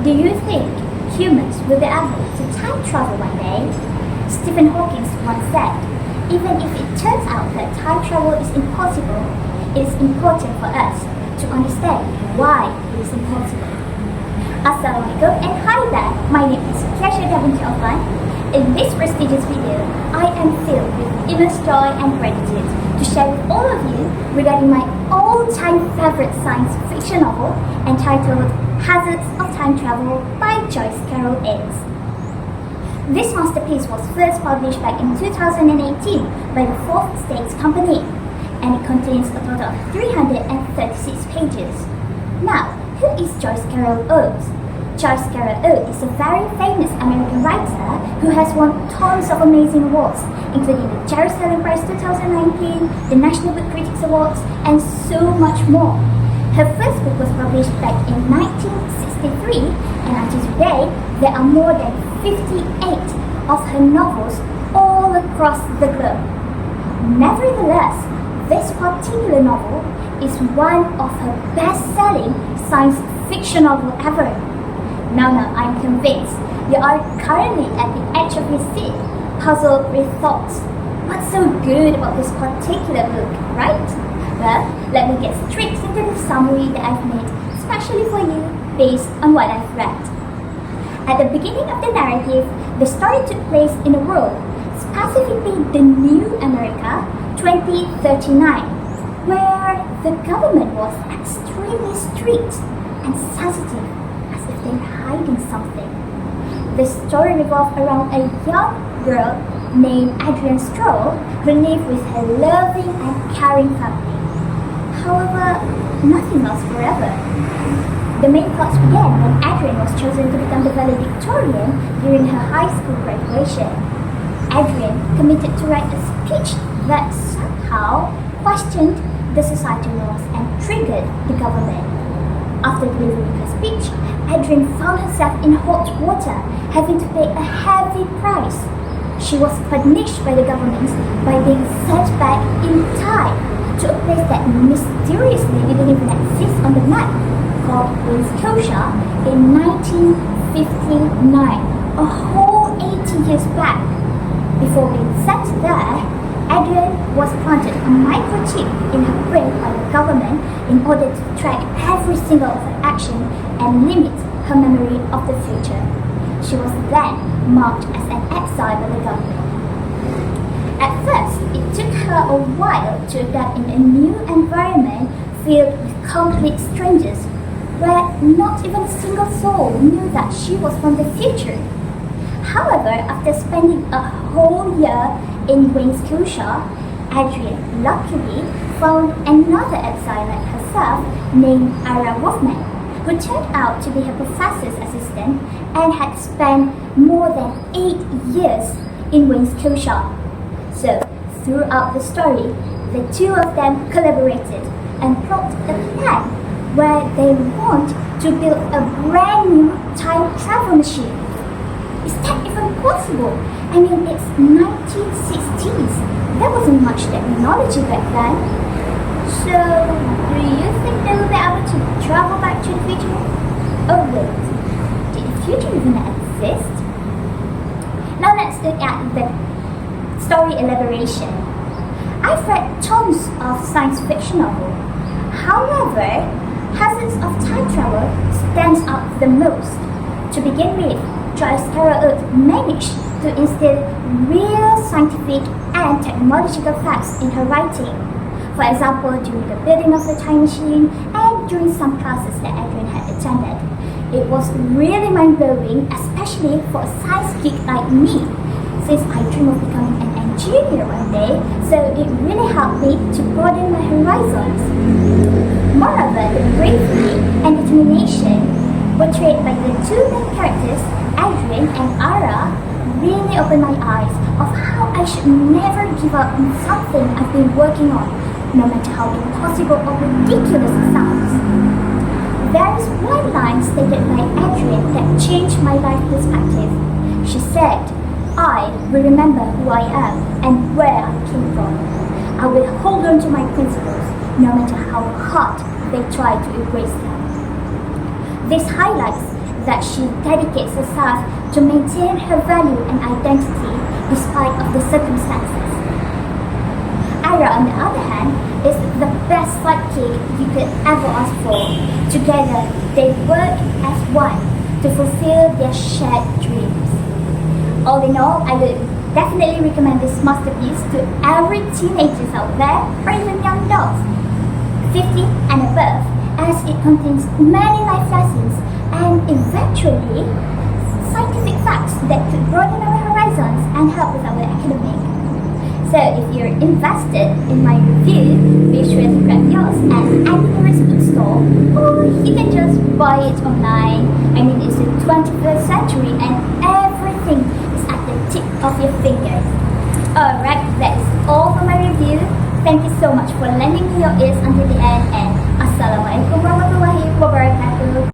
Do you think humans will be able to time travel one day? Stephen Hawking once said, even if it turns out that time travel is impossible, it is important for us to understand why it is impossible. Assalamualaikum and hi there, my name is Kiasyadiyah binti Othman. In this prestigious video, I am filled with immense joy and gratitude to share with all of you regarding my all-time favorite science fiction novel entitled Hazards of Time Travel by Joyce Oates. This masterpiece was first published back in 2018 by the Fourth States Company, and it contains a total of 336 pages. Now, who is Joyce Oates? Joyce Oates is a very famous American writer who has won tons of amazing awards, including the Jerusalem Prize 2019, the National Book Critics Awards, and so much more. Her first book was published back in 1963, and until today, there are more than 58 of her novels all across the globe. Nevertheless, this particular novel is one of her best-selling science fiction novels ever. Now, I'm convinced you are currently at the edge of your seat, puzzled with thoughts. What's so good about this particular book, right? Well, let me get straight into the summary that I've made especially for you based on what I've read. At the beginning of the narrative, the story took place in a world, specifically the New America 2039, where the government was extremely strict and sensitive, as if they were hiding something. The story revolved around a young girl named Adrian Stroll who lived with her loving and caring family. However, nothing lasts forever. The main plot began when Adrian was chosen to become the valedictorian during her high school graduation. Adrian committed to write a speech that somehow questioned the societal norms and triggered the government. After delivering her speech, Adrian found herself in hot water, having to pay a heavy price. She was punished by the government by being sent back in time to a place that mysteriously didn't even exist on the map, called Scotia in 1959, a whole 80 years back. Before being sent there, Adrian was planted a microchip in her brain by the government in order to track every single of her action and limit her memory of the future. She was then marked as an exile by the government. At first, it took her a while to adapt in a new environment filled with complete strangers, where not even a single soul knew that she was from the future. However, after spending a whole year in Scotia, Adrian luckily found another exile like herself named Othman, who turned out to be her professor's assistant and had spent more than 8 years in Scotia. So, throughout the story, the two of them collaborated and plotted a plan where they want to build a brand new time travel machine. Is that even possible? I mean, it's 1960s. There wasn't much technology back then. So, do you think they will be able to travel back to the future? Oh wait, did the future even exist? Now let's look at the story elaboration. I've read tons of science fiction novels. However, Hazards of Time Travel stands out the most. To begin with, Joyce Oates managed to instill real scientific and technological facts in her writing. For example, during the building of the time machine and during some classes that Adrian had attended. It was really mind-blowing, especially for a science geek like me, since I dream of becoming an engineer one day, so it really helped me to broaden my horizons. Moreover, the bravery and determination portrayed by the two main characters, Adrian and Ara, really opened my eyes of how I should never give up on something I've been working on, no matter how impossible or ridiculous it sounds. There is one line stated by Adrian that changed my life perspective. She said, "I will remember who I am and where I came from. I will hold on to my principles, no matter how hard they try to erase them." This highlights that she dedicates herself to maintain her value and identity despite of the circumstances. Ira, on the other hand, is the best sidekick you could ever ask for. Together, they work as one to fulfill their shared dreams. All in all, I would definitely recommend this masterpiece to every teenagers out there or even young adults, 50 and above, as it contains many life lessons and eventually scientific facts that could broaden our horizons and help with our academic. So if you're invested in my review, be sure to grab yours at any nearest bookstore, or you can just buy it online. I mean, it's the 21st century and everything is at the tip of your fingers. Alright, that is all for my review. Thank you so much for lending me your ears until the end, and Assalamualaikum warahmatullahi wabarakatuh.